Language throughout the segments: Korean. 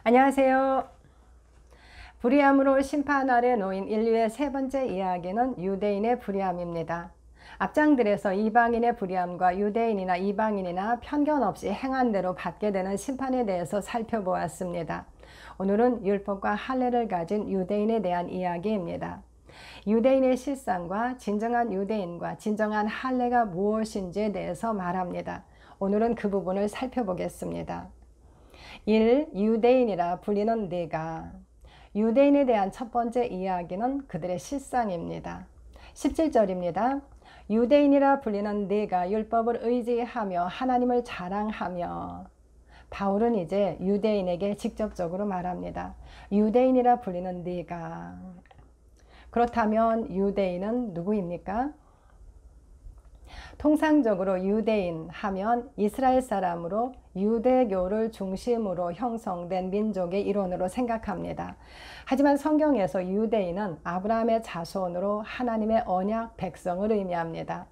안녕하세요. 불의함으로 심판 아래 놓인 인류의 세 번째 이야기는 유대인의 불의함입니다. 앞장들에서 이방인의 불의함과 유대인이나 이방인이나 편견 없이 행한 대로 받게 되는 심판에 대해서 살펴보았습니다. 오늘은 율법과 할례를 가진 유대인에 대한 이야기입니다. 유대인의 실상과 진정한 유대인과 진정한 할례가 무엇인지에 대해서 말합니다. 오늘은 그 부분을 살펴보겠습니다. 1. 유대인이라 불리는 네가. 유대인에 대한 첫 번째 이야기는 그들의 실상입니다. 17절입니다. 유대인이라 불리는 네가 율법을 의지하며 하나님을 자랑하며. 바울은 이제 유대인에게 직접적으로 말합니다. 유대인이라 불리는 네가. 그렇다면 유대인은 누구입니까? 통상적으로 유대인 하면 이스라엘 사람으로 유대교를 중심으로 형성된 민족의 일원으로 생각합니다. 하지만 성경에서 유대인은 아브라함의 자손으로 하나님의 언약 백성을 의미합니다.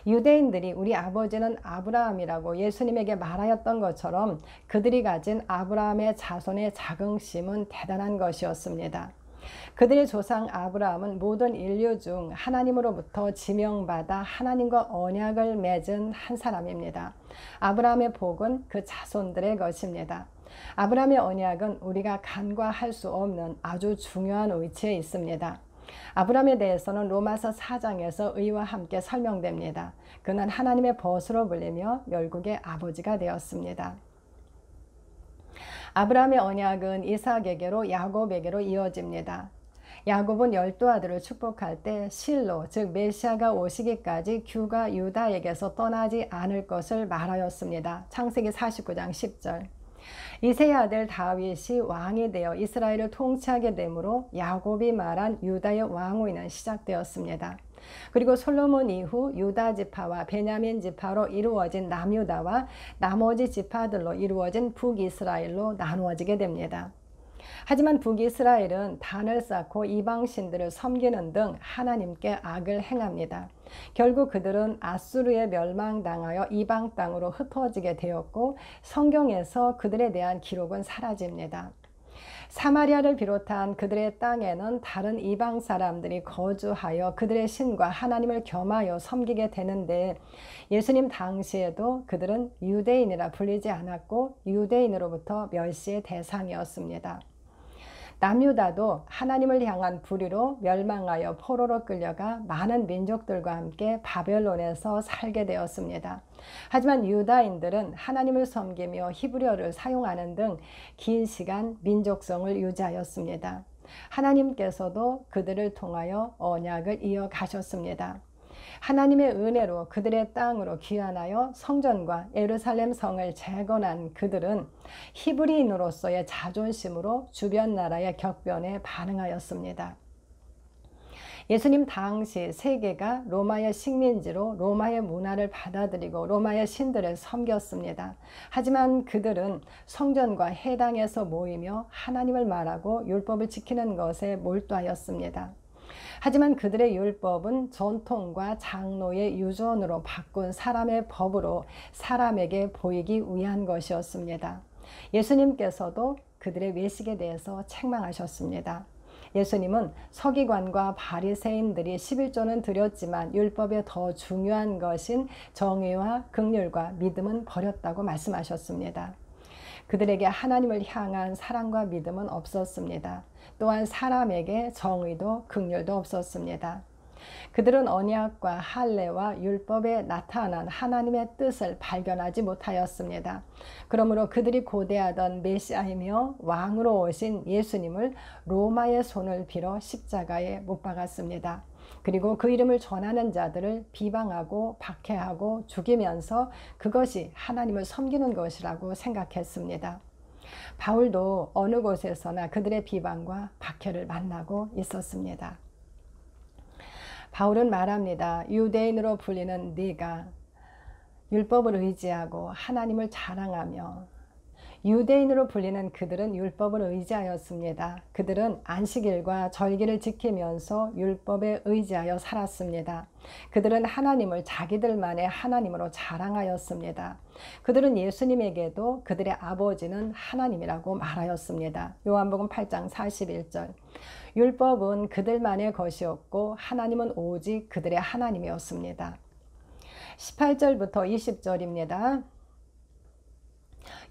유대인들이 우리 아버지는 아브라함이라고 예수님에게 말하였던 것처럼 그들이 가진 아브라함의 자손의 자긍심은 대단한 것이었습니다. 그들의 조상 아브라함은 모든 인류 중 하나님으로부터 지명받아 하나님과 언약을 맺은 한 사람입니다. 아브라함의 복은 그 자손들의 것입니다. 아브라함의 언약은 우리가 간과할 수 없는 아주 중요한 위치에 있습니다. 아브라함에 대해서는 로마서 4장에서 의와 함께 설명됩니다. 그는 하나님의 벗으로 불리며 열국의 아버지가 되었습니다. 아브라함의 언약은 이삭에게로 야곱에게로 이어집니다. 야곱은 12아들을 축복할 때 실로 즉 메시아가 오시기까지 규가 유다에게서 떠나지 않을 것을 말하였습니다. 창세기 49장 10절. 이새의 아들 다윗이 왕이 되어 이스라엘을 통치하게 되므로 야곱이 말한 유다의 왕위는 시작되었습니다. 그리고 솔로몬 이후 유다 지파와 베냐민 지파로 이루어진 남유다와 나머지 지파들로 이루어진 북이스라엘로 나누어지게 됩니다. 하지만 북이스라엘은 단을 쌓고 이방신들을 섬기는 등 하나님께 악을 행합니다. 결국 그들은 아수르에 멸망당하여 이방 땅으로 흩어지게 되었고 성경에서 그들에 대한 기록은 사라집니다. 사마리아를 비롯한 그들의 땅에는 다른 이방 사람들이 거주하여 그들의 신과 하나님을 겸하여 섬기게 되는데 예수님 당시에도 그들은 유대인이라 불리지 않았고 유대인으로부터 멸시의 대상이었습니다. 남유다도 하나님을 향한 불의로 멸망하여 포로로 끌려가 많은 민족들과 함께 바벨론에서 살게 되었습니다. 하지만 유다인들은 하나님을 섬기며 히브리어를 사용하는 등 긴 시간 민족성을 유지하였습니다. 하나님께서도 그들을 통하여 언약을 이어가셨습니다. 하나님의 은혜로 그들의 땅으로 귀환하여 성전과 예루살렘 성을 재건한 그들은 히브리인으로서의 자존심으로 주변 나라의 격변에 반응하였습니다. 예수님 당시 세계가 로마의 식민지로 로마의 문화를 받아들이고 로마의 신들을 섬겼습니다. 하지만 그들은 성전과 회당에서 모이며 하나님을 말하고 율법을 지키는 것에 몰두하였습니다. 하지만 그들의 율법은 전통과 장로의 유전으로 바꾼 사람의 법으로 사람에게 보이기 위한 것이었습니다. 예수님께서도 그들의 외식에 대해서 책망하셨습니다. 예수님은 서기관과 바리새인들이 11조는 드렸지만 율법에 더 중요한 것인 정의와 긍휼과 믿음은 버렸다고 말씀하셨습니다. 그들에게 하나님을 향한 사랑과 믿음은 없었습니다. 또한 사람에게 정의도 긍휼도 없었습니다. 그들은 언약과 할례와 율법에 나타난 하나님의 뜻을 발견하지 못하였습니다. 그러므로 그들이 고대하던 메시아이며 왕으로 오신 예수님을 로마의 손을 빌어 십자가에 못 박았습니다. 그리고 그 이름을 전하는 자들을 비방하고 박해하고 죽이면서 그것이 하나님을 섬기는 것이라고 생각했습니다. 바울도 어느 곳에서나 그들의 비방과 박해를 만나고 있었습니다. 바울은 말합니다. 유대인으로 불리는 네가 율법을 의지하고 하나님을 자랑하며. 유대인으로 불리는 그들은 율법을 의지하였습니다. 그들은 안식일과 절기를 지키면서 율법에 의지하여 살았습니다. 그들은 하나님을 자기들만의 하나님으로 자랑하였습니다. 그들은 예수님에게도 그들의 아버지는 하나님이라고 말하였습니다. 요한복음 8장 41절. 율법은 그들만의 것이었고 하나님은 오직 그들의 하나님이었습니다. 18절부터 20절입니다.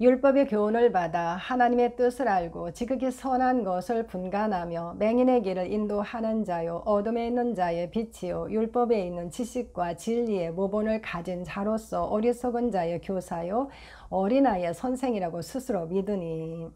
율법의 교훈을 받아 하나님의 뜻을 알고 지극히 선한 것을 분간하며 맹인의 길을 인도하는 자요 어둠에 있는 자의 빛이요 율법에 있는 지식과 진리의 모본을 가진 자로서 어리석은 자의 교사요 어린아이의 선생이라고 스스로 믿으니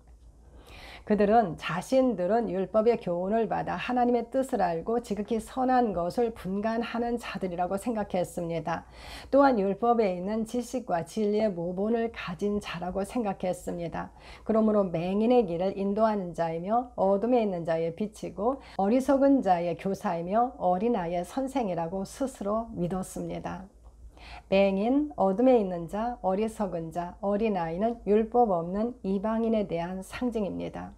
그들은 자신들은 율법의 교훈을 받아 하나님의 뜻을 알고 지극히 선한 것을 분간하는 자들이라고 생각했습니다. 또한 율법에 있는 지식과 진리의 모본을 가진 자라고 생각했습니다. 그러므로 맹인의 길을 인도하는 자이며 어둠에 있는 자의 빛이고 어리석은 자의 교사이며 어린아이의 선생이라고 스스로 믿었습니다. 맹인, 어둠에 있는 자, 어리석은 자, 어린아이는 율법 없는 이방인에 대한 상징입니다.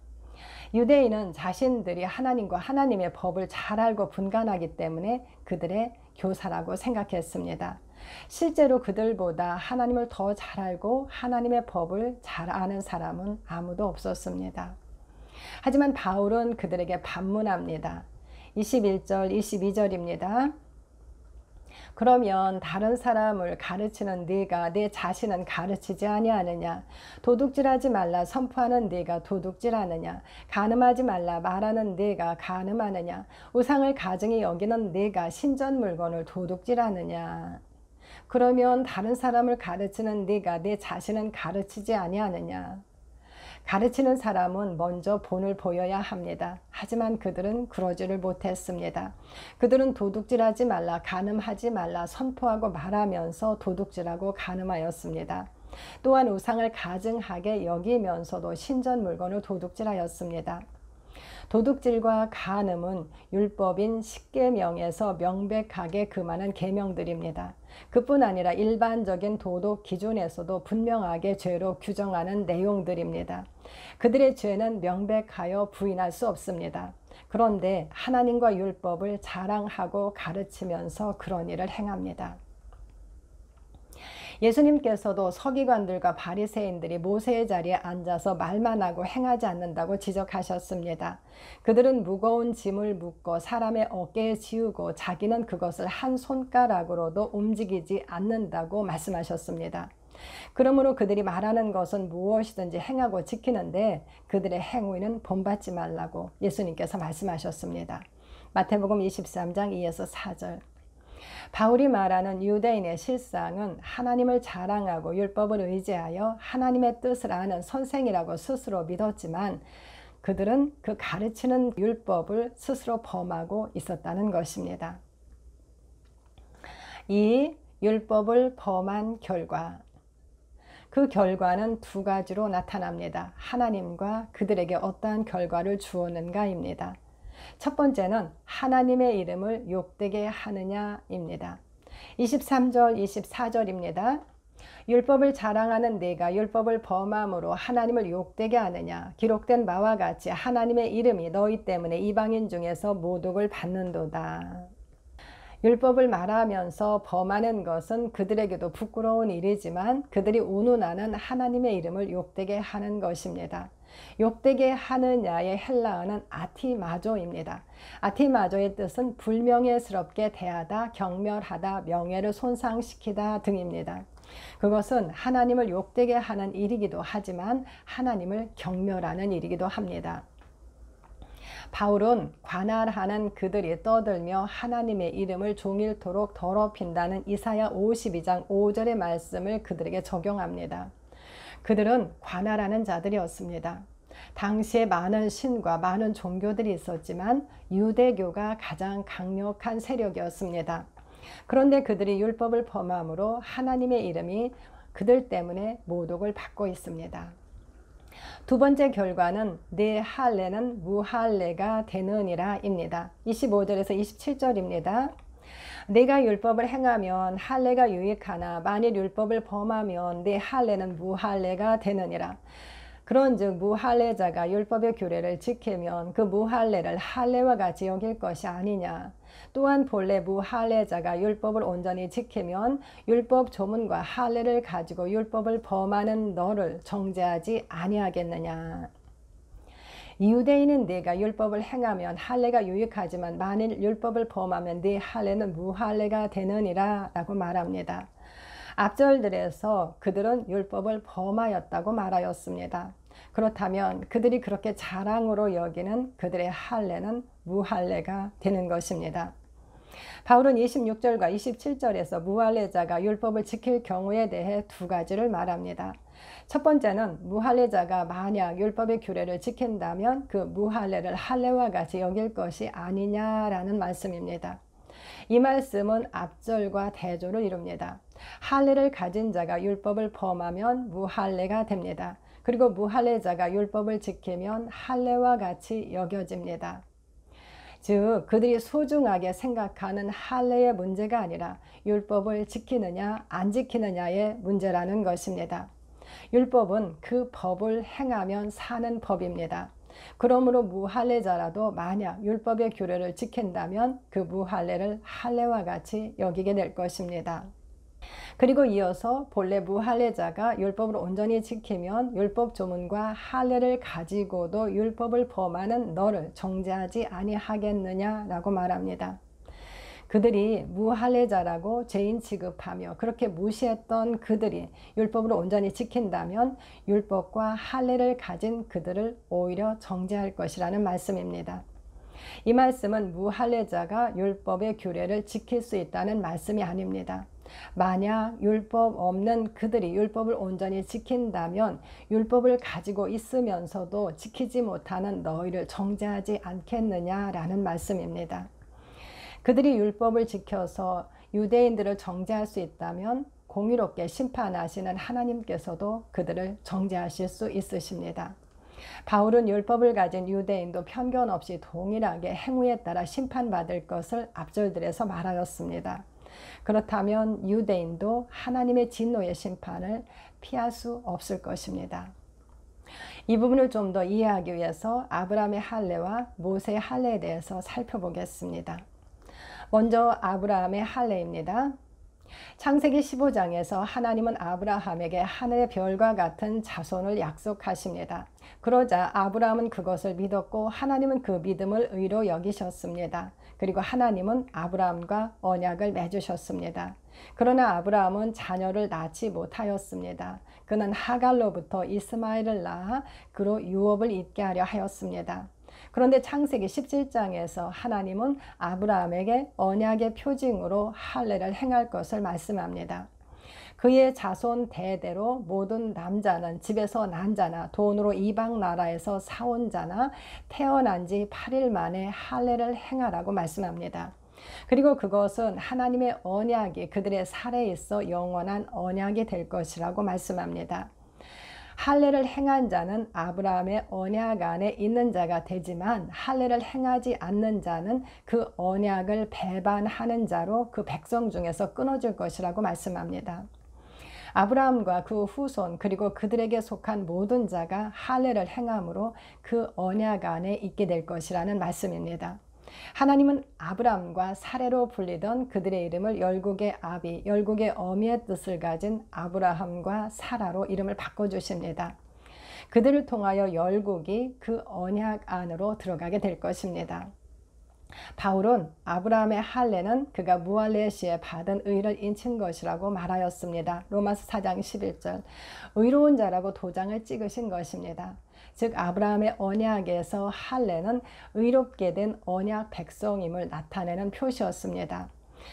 유대인은 자신들이 하나님과 하나님의 법을 잘 알고 분간하기 때문에 그들의 교사라고 생각했습니다. 실제로 그들보다 하나님을 더 잘 알고 하나님의 법을 잘 아는 사람은 아무도 없었습니다. 하지만 바울은 그들에게 반문합니다. 21절, 22절입니다. 그러면 다른 사람을 가르치는 네가 내 자신은 가르치지 아니하느냐? 도둑질하지 말라 선포하는 네가 도둑질하느냐? 간음하지 말라 말하는 네가 간음하느냐? 우상을 가증히 여기는 네가 신전 물건을 도둑질하느냐? 그러면 다른 사람을 가르치는 네가 내 자신은 가르치지 아니하느냐? 가르치는 사람은 먼저 본을 보여야 합니다. 하지만 그들은 그러지를 못했습니다. 그들은 도둑질하지 말라, 간음하지 말라 선포하고 말하면서 도둑질하고 간음하였습니다. 또한 우상을 가증하게 여기면서도 신전 물건을 도둑질하였습니다. 도둑질과 간음은 율법인 십계명에서 명백하게 금하는 계명들입니다. 그뿐 아니라 일반적인 도덕 기준에서도 분명하게 죄로 규정하는 내용들입니다. 그들의 죄는 명백하여 부인할 수 없습니다. 그런데 하나님과 율법을 자랑하고 가르치면서 그런 일을 행합니다. 예수님께서도 서기관들과 바리새인들이 모세의 자리에 앉아서 말만 하고 행하지 않는다고 지적하셨습니다. 그들은 무거운 짐을 묶고 사람의 어깨에 지우고 자기는 그것을 한 손가락으로도 움직이지 않는다고 말씀하셨습니다. 그러므로 그들이 말하는 것은 무엇이든지 행하고 지키는데 그들의 행위는 본받지 말라고 예수님께서 말씀하셨습니다. 마태복음 23장 2에서 4절. 바울이 말하는 유대인의 실상은 하나님을 자랑하고 율법을 의지하여 하나님의 뜻을 아는 선생이라고 스스로 믿었지만 그들은 그 가르치는 율법을 스스로 범하고 있었다는 것입니다. 이 율법을 범한 결과, 그 결과는 두 가지로 나타납니다. 하나님과 그들에게 어떠한 결과를 주었는가입니다. 첫 번째는 하나님의 이름을 욕되게 하느냐입니다. 23절, 24절입니다. 율법을 자랑하는 네가 율법을 범함으로 하나님을 욕되게 하느냐? 기록된 바와 같이 하나님의 이름이 너희 때문에 이방인 중에서 모독을 받는도다. 율법을 말하면서 범하는 것은 그들에게도 부끄러운 일이지만 그들이 운운하는 하나님의 이름을 욕되게 하는 것입니다. 욕되게 하느냐의 헬라어는 아티마조입니다. 아티마조의 뜻은 불명예스럽게 대하다, 경멸하다, 명예를 손상시키다 등입니다. 그것은 하나님을 욕되게 하는 일이기도 하지만 하나님을 경멸하는 일이기도 합니다. 바울은 관할하는 그들이 떠들며 하나님의 이름을 종일토록 더럽힌다는 이사야 52장 5절의 말씀을 그들에게 적용합니다. 그들은 관할하는 자들이었습니다. 당시에 많은 신과 많은 종교들이 있었지만 유대교가 가장 강력한 세력이었습니다. 그런데 그들이 율법을 범함으로 하나님의 이름이 그들 때문에 모독을 받고 있습니다. 두 번째 결과는 내 할례는 무할례가 되느니라 입니다. 25절에서 27절입니다. 내가 율법을 행하면 할례가 유익하나 만일 율법을 범하면 내 할례는 무할례가 되느니라. 그런즉 무할례자가 율법의 규례를 지키면 그 무할례를 할례와 같이 여길 것이 아니냐. 또한 본래 무할례자가 율법을 온전히 지키면 율법 조문과 할례를 가지고 율법을 범하는 너를 정죄하지 아니하겠느냐. 유대인은 네가 율법을 행하면 할례가 유익하지만 만일 율법을 범하면 네 할례는 무할례가 되느니라 라고 말합니다. 앞절들에서 그들은 율법을 범하였다고 말하였습니다. 그렇다면 그들이 그렇게 자랑으로 여기는 그들의 할례는 무할례가 되는 것입니다. 바울은 26절과 27절에서 무할례자가 율법을 지킬 경우에 대해 두 가지를 말합니다. 첫 번째는 무할례자가 만약 율법의 규례를 지킨다면 그 무할례를 할례와 같이 여길 것이 아니냐라는 말씀입니다. 이 말씀은 앞절과 대조를 이룹니다. 할례를 가진 자가 율법을 범하면 무할례가 됩니다. 그리고 무할례자가 율법을 지키면 할례와 같이 여겨집니다. 즉 그들이 소중하게 생각하는 할례의 문제가 아니라 율법을 지키느냐 안 지키느냐의 문제라는 것입니다. 율법은 그 법을 행하면 사는 법입니다. 그러므로 무할례자라도 만약 율법의 규례를 지킨다면 그 무할례를 할례와 같이 여기게 될 것입니다. 그리고 이어서 본래 무할례자가 율법을 온전히 지키면 율법 조문과 할례를 가지고도 율법을 범하는 너를 정죄하지 아니하겠느냐라고 말합니다. 그들이 무할례자라고 죄인 취급하며 그렇게 무시했던 그들이 율법을 온전히 지킨다면 율법과 할례를 가진 그들을 오히려 정죄할 것이라는 말씀입니다. 이 말씀은 무할례자가 율법의 규례를 지킬 수 있다는 말씀이 아닙니다. 만약 율법 없는 그들이 율법을 온전히 지킨다면 율법을 가지고 있으면서도 지키지 못하는 너희를 정죄하지 않겠느냐라는 말씀입니다. 그들이 율법을 지켜서 유대인들을 정죄할 수 있다면 공의롭게 심판하시는 하나님께서도 그들을 정죄하실 수 있으십니다. 바울은 율법을 가진 유대인도 편견 없이 동일하게 행위에 따라 심판받을 것을 앞절들에서 말하였습니다. 그렇다면 유대인도 하나님의 진노의 심판을 피할 수 없을 것입니다. 이 부분을 좀 더 이해하기 위해서 아브라함의 할례와 모세의 할례에 대해서 살펴보겠습니다. 먼저 아브라함의 할례입니다. 창세기 15장에서 하나님은 아브라함에게 하늘의 별과 같은 자손을 약속하십니다. 그러자 아브라함은 그것을 믿었고 하나님은 그 믿음을 의로 여기셨습니다. 그리고 하나님은 아브라함과 언약을 맺으셨습니다. 그러나 아브라함은 자녀를 낳지 못하였습니다. 그는 하갈로부터 이스마엘을 낳아 그로 유업을 잇게 하려 하였습니다. 그런데 창세기 17장에서 하나님은 아브라함에게 언약의 표징으로 할례를 행할 것을 말씀합니다. 그의 자손 대대로 모든 남자는 집에서 난 자나 돈으로 이방 나라에서 사온 자나 태어난 지 8일 만에 할례를 행하라고 말씀합니다. 그리고 그것은 하나님의 언약이 그들의 살에 있어 영원한 언약이 될 것이라고 말씀합니다. 할례를 행한 자는 아브라함의 언약 안에 있는 자가 되지만 할례를 행하지 않는 자는 그 언약을 배반하는 자로 그 백성 중에서 끊어질 것이라고 말씀합니다. 아브라함과 그 후손 그리고 그들에게 속한 모든 자가 할례를 행함으로 그 언약 안에 있게 될 것이라는 말씀입니다. 하나님은 아브람과 사레로 불리던 그들의 이름을 열국의 아비, 열국의 어미의 뜻을 가진 아브라함과 사라로 이름을 바꿔주십니다. 그들을 통하여 열국이 그 언약 안으로 들어가게 될 것입니다. 바울은 아브라함의 할례는 그가 무할례 시에 받은 의를 인친 것이라고 말하였습니다. 로마서 4장 11절 의로운 자라고 도장을 찍으신 것입니다. 즉 아브라함의 언약에서 할례는 의롭게 된 언약 백성임을 나타내는 표시였습니다.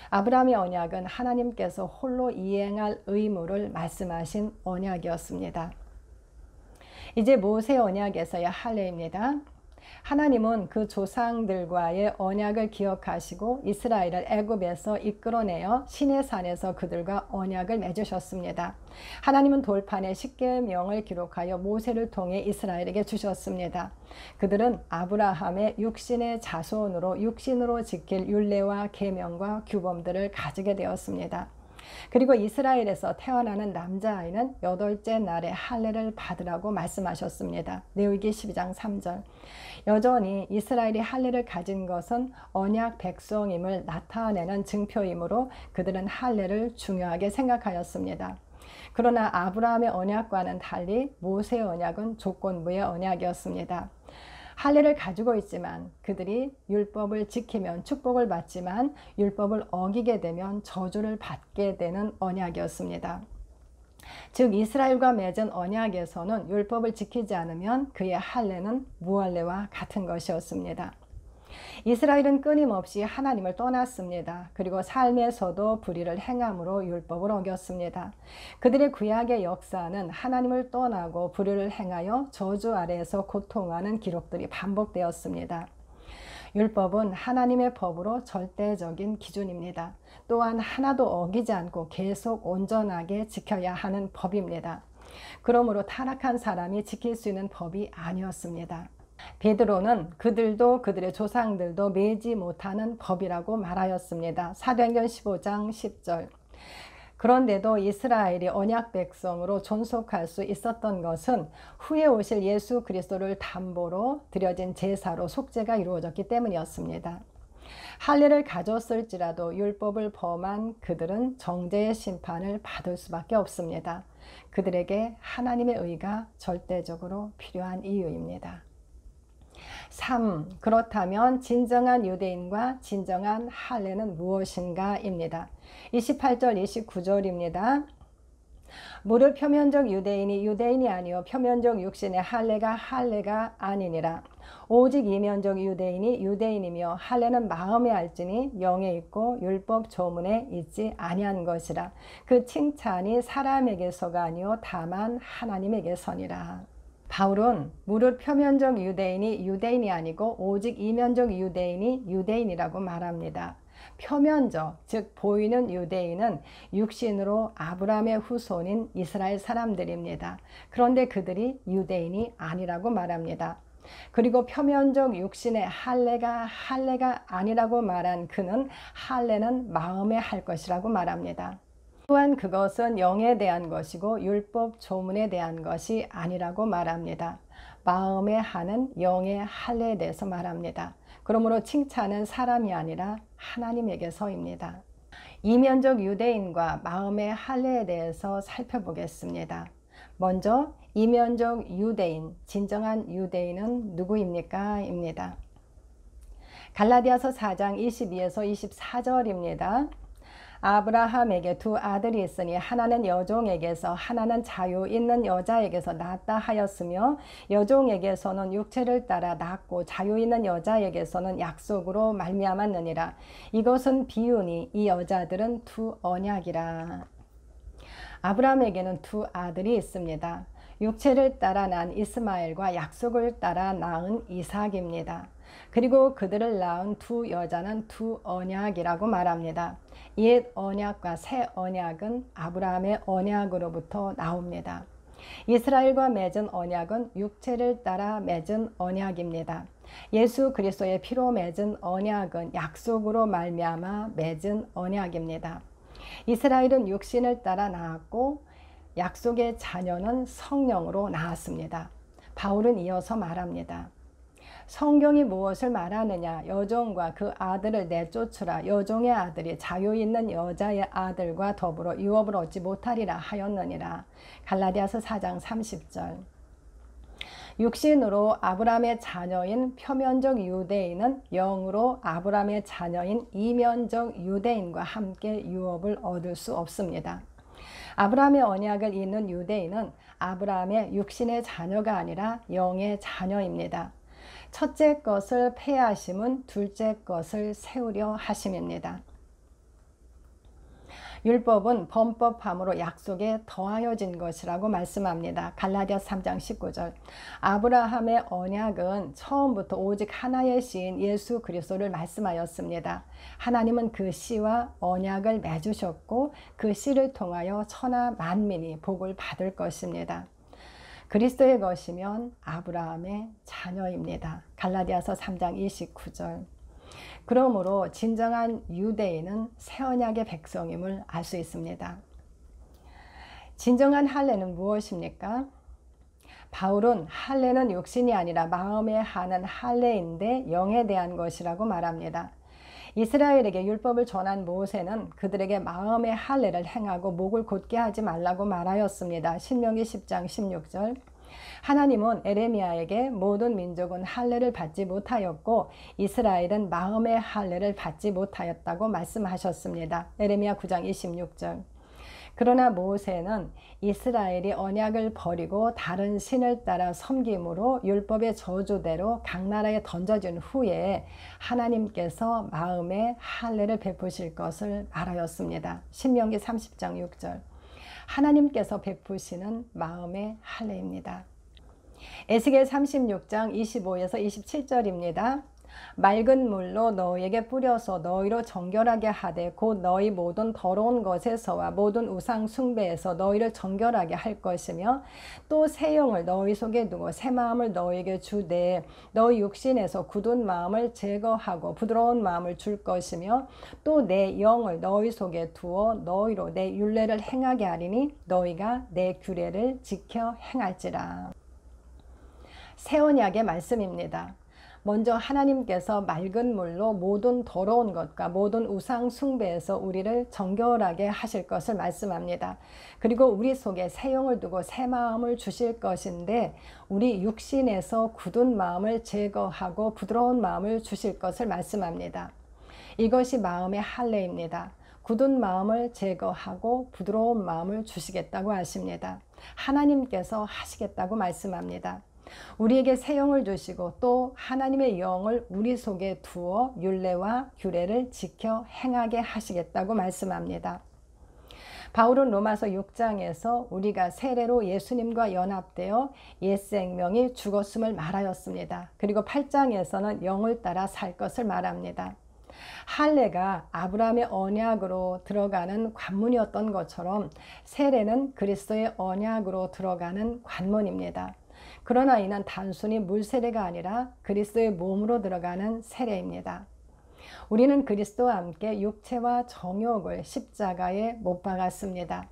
아브라함의 언약은 하나님께서 홀로 이행할 의무를 말씀하신 언약이었습니다. 이제 모세 언약에서의 할례입니다. 하나님은 그 조상들과의 언약을 기억하시고 이스라엘을 애굽에서 이끌어내어 시내산에서 그들과 언약을 맺으셨습니다. 하나님은 돌판에 십계명을 기록하여 모세를 통해 이스라엘에게 주셨습니다. 그들은 아브라함의 육신의 자손으로 육신으로 지킬 율례와 계명과 규범들을 가지게 되었습니다. 그리고 이스라엘에서 태어나는 남자아이는 8째 날에 할례를 받으라고 말씀하셨습니다. 레위기 12장 3절. 여전히 이스라엘이 할례를 가진 것은 언약 백성임을 나타내는 증표이므로 그들은 할례를 중요하게 생각하였습니다. 그러나 아브라함의 언약과는 달리 모세의 언약은 조건부의 언약이었습니다. 할례를 가지고 있지만 그들이 율법을 지키면 축복을 받지만 율법을 어기게 되면 저주를 받게 되는 언약이었습니다. 즉 이스라엘과 맺은 언약에서는 율법을 지키지 않으면 그의 할례는 무할례와 같은 것이었습니다. 이스라엘은 끊임없이 하나님을 떠났습니다. 그리고 삶에서도 불의를 행함으로 율법을 어겼습니다. 그들의 구약의 역사는 하나님을 떠나고 불의를 행하여 저주 아래에서 고통하는 기록들이 반복되었습니다. 율법은 하나님의 법으로 절대적인 기준입니다. 또한 하나도 어기지 않고 계속 온전하게 지켜야 하는 법입니다. 그러므로 타락한 사람이 지킬 수 있는 법이 아니었습니다. 베드로는 그들도 그들의 조상들도 매지 못하는 법이라고 말하였습니다. 사도행전 15장 10절. 그런데도 이스라엘이 언약 백성으로 존속할 수 있었던 것은 후에 오실 예수 그리스도를 담보로 드려진 제사로 속죄가 이루어졌기 때문이었습니다. 할례를 가졌을지라도 율법을 범한 그들은 정죄의 심판을 받을 수밖에 없습니다. 그들에게 하나님의 의가 절대적으로 필요한 이유입니다. 3. 그렇다면 진정한 유대인과 진정한 할례는 무엇인가 입니다. 28절 29절입니다. 무릇 표면적 유대인이 유대인이 아니요 표면적 육신의 할례가 아니니라. 오직 이면적 유대인이 유대인이며 할례는 마음에 알지니 영에 있고 율법 조문에 있지 아니한 것이라. 그 칭찬이 사람에게서가 아니요 다만 하나님에게서니라. 바울은 무릇 표면적 유대인이 유대인이 아니고 오직 이면적 유대인이 유대인이라고 말합니다. 표면적, 즉 보이는 유대인은 육신으로 아브라함의 후손인 이스라엘 사람들입니다. 그런데 그들이 유대인이 아니라고 말합니다. 그리고 표면적 육신의 할례가 아니라고 말한 그는 할례는 마음에 할 것이라고 말합니다. 또한 그것은 영에 대한 것이고 율법 조문에 대한 것이 아니라고 말합니다. 마음에 하는 영의 할례에 대해서 말합니다. 그러므로 칭찬은 사람이 아니라 하나님에게서입니다. 이면적 유대인과 마음의 할례에 대해서 살펴보겠습니다. 먼저 이면적 유대인, 진정한 유대인은 누구입니까? 입니다. 갈라디아서 4장 22에서 24절입니다. 아브라함에게 두 아들이 있으니 하나는 여종에게서 하나는 자유 있는 여자에게서 낳았다 하였으며 여종에게서는 육체를 따라 낳고 자유 있는 여자에게서는 약속으로 말미암았느니라. 이것은 비유니 이 여자들은 두 언약이라. 아브라함에게는 두 아들이 있습니다. 육체를 따라 난 이스마엘과 약속을 따라 낳은 이삭입니다. 그리고 그들을 낳은 두 여자는 두 언약이라고 말합니다. 옛 언약과 새 언약은 아브라함의 언약으로부터 나옵니다. 이스라엘과 맺은 언약은 육체를 따라 맺은 언약입니다. 예수 그리스도의 피로 맺은 언약은 약속으로 말미암아 맺은 언약입니다. 이스라엘은 육신을 따라 낳았고 약속의 자녀는 성령으로 낳았습니다. 바울은 이어서 말합니다. 성경이 무엇을 말하느냐? 여종과 그 아들을 내쫓으라. 여종의 아들이 자유 있는 여자의 아들과 더불어 유업을 얻지 못하리라 하였느니라. 갈라디아서 4장 30절. 육신으로 아브라함의 자녀인 표면적 유대인은 영으로 아브라함의 자녀인 이면적 유대인과 함께 유업을 얻을 수 없습니다. 아브라함의 언약을 잇는 유대인은 아브라함의 육신의 자녀가 아니라 영의 자녀입니다. 첫째 것을 폐하심은 둘째 것을 세우려 하심입니다. 율법은 범법함으로 약속에 더하여진 것이라고 말씀합니다. 갈라디아 3장 19절. 아브라함의 언약은 처음부터 오직 하나의 씨인 예수 그리스도를 말씀하였습니다. 하나님은 그 씨와 언약을 맺으셨고 그 씨를 통하여 천하 만민이 복을 받을 것입니다. 그리스도의 것이면 아브라함의 자녀입니다. 갈라디아서 3장 29절. 그러므로 진정한 유대인은 새 언약의 백성임을 알 수 있습니다. 진정한 할례는 무엇입니까? 바울은 할례는 육신이 아니라 마음에 하는 할례인데 영에 대한 것이라고 말합니다. 이스라엘에게 율법을 전한 모세는 그들에게 마음의 할례를 행하고 목을 곧게 하지 말라고 말하였습니다. 신명기 10장 16절. 하나님은 에레미야에게 모든 민족은 할례를 받지 못하였고 이스라엘은 마음의 할례를 받지 못하였다고 말씀하셨습니다. 에레미야 9장 26절. 그러나 모세는 이스라엘이 언약을 버리고 다른 신을 따라 섬김으로 율법의 저주대로 각 나라에 던져진 후에 하나님께서 마음에 할례를 베푸실 것을 말하였습니다. 신명기 30장 6절. 하나님께서 베푸시는 마음의 할례입니다. 에스겔 36장 25에서 27절입니다. 맑은 물로 너희에게 뿌려서 너희로 정결하게 하되 곧 너희 모든 더러운 것에서와 모든 우상 숭배에서 너희를 정결하게 할 것이며 또 새 영을 너희 속에 두고 새 마음을 너희에게 주되 너희 육신에서 굳은 마음을 제거하고 부드러운 마음을 줄 것이며 또 내 영을 너희 속에 두어 너희로 내 율례를 행하게 하리니 너희가 내 규례를 지켜 행할지라. 새 언약의 말씀입니다. 먼저 하나님께서 맑은 물로 모든 더러운 것과 모든 우상 숭배에서 우리를 정결하게 하실 것을 말씀합니다. 그리고 우리 속에 새 영을 두고 새 마음을 주실 것인데 우리 육신에서 굳은 마음을 제거하고 부드러운 마음을 주실 것을 말씀합니다. 이것이 마음의 할례입니다. 굳은 마음을 제거하고 부드러운 마음을 주시겠다고 하십니다. 하나님께서 하시겠다고 말씀합니다. 우리에게 새 영을 주시고 또 하나님의 영을 우리 속에 두어 율례와 규례를 지켜 행하게 하시겠다고 말씀합니다. 바울은 로마서 6장에서 우리가 세례로 예수님과 연합되어 옛 생명이 죽었음을 말하였습니다. 그리고 8장에서는 영을 따라 살 것을 말합니다. 할례가 아브라함의 언약으로 들어가는 관문이었던 것처럼 세례는 그리스도의 언약으로 들어가는 관문입니다. 그러나 이는 단순히 물세례가 아니라 그리스도의 몸으로 들어가는 세례입니다. 우리는 그리스도와 함께 육체와 정욕을 십자가에 못 박았습니다.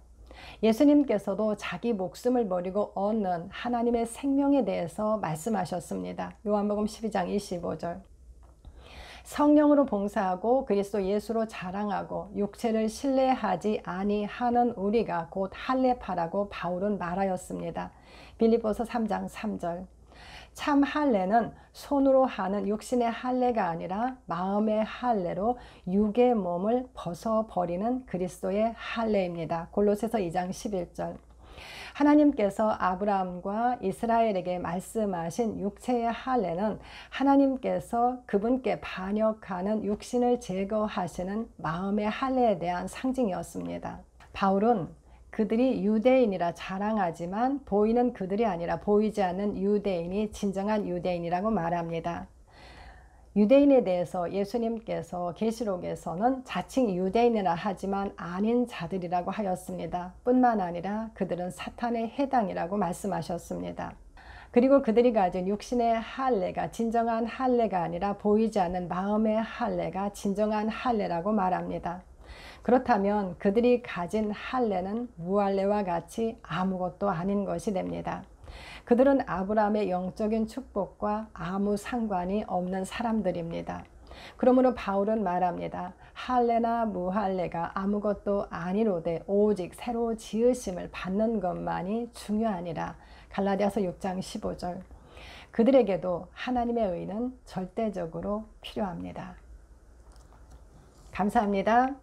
예수님께서도 자기 목숨을 버리고 얻는 하나님의 생명에 대해서 말씀하셨습니다. 요한복음 12장 25절. 성령으로 봉사하고 그리스도 예수로 자랑하고 육체를 신뢰하지 아니하는 우리가 곧 할례파라고 바울은 말하였습니다. 빌립보서 3장 3절. 참 할례는 손으로 하는 육신의 할례가 아니라 마음의 할례로 육의 몸을 벗어버리는 그리스도의 할례입니다. 골로새서 2장 11절. 하나님께서 아브라함과 이스라엘에게 말씀하신 육체의 할례는 하나님께서 그분께 반역하는 육신을 제거하시는 마음의 할례에 대한 상징이었습니다. 바울은 그들이 유대인이라 자랑하지만 보이는 그들이 아니라 보이지 않는 유대인이 진정한 유대인이라고 말합니다. 유대인에 대해서 예수님께서 계시록에서는 자칭 유대인이라 하지만 아닌 자들이라고 하였습니다. 뿐만 아니라 그들은 사탄의 해당이라고 말씀하셨습니다. 그리고 그들이 가진 육신의 할례가 진정한 할례가 아니라 보이지 않는 마음의 할례가 진정한 할례라고 말합니다. 그렇다면 그들이 가진 할례는 무할례와 같이 아무것도 아닌 것이 됩니다. 그들은 아브라함의 영적인 축복과 아무 상관이 없는 사람들입니다. 그러므로 바울은 말합니다. 할례나 무할례가 아무것도 아니로되 오직 새로 지으심을 받는 것만이 중요하니라. 갈라디아서 6장 15절. 그들에게도 하나님의 의는 절대적으로 필요합니다. 감사합니다.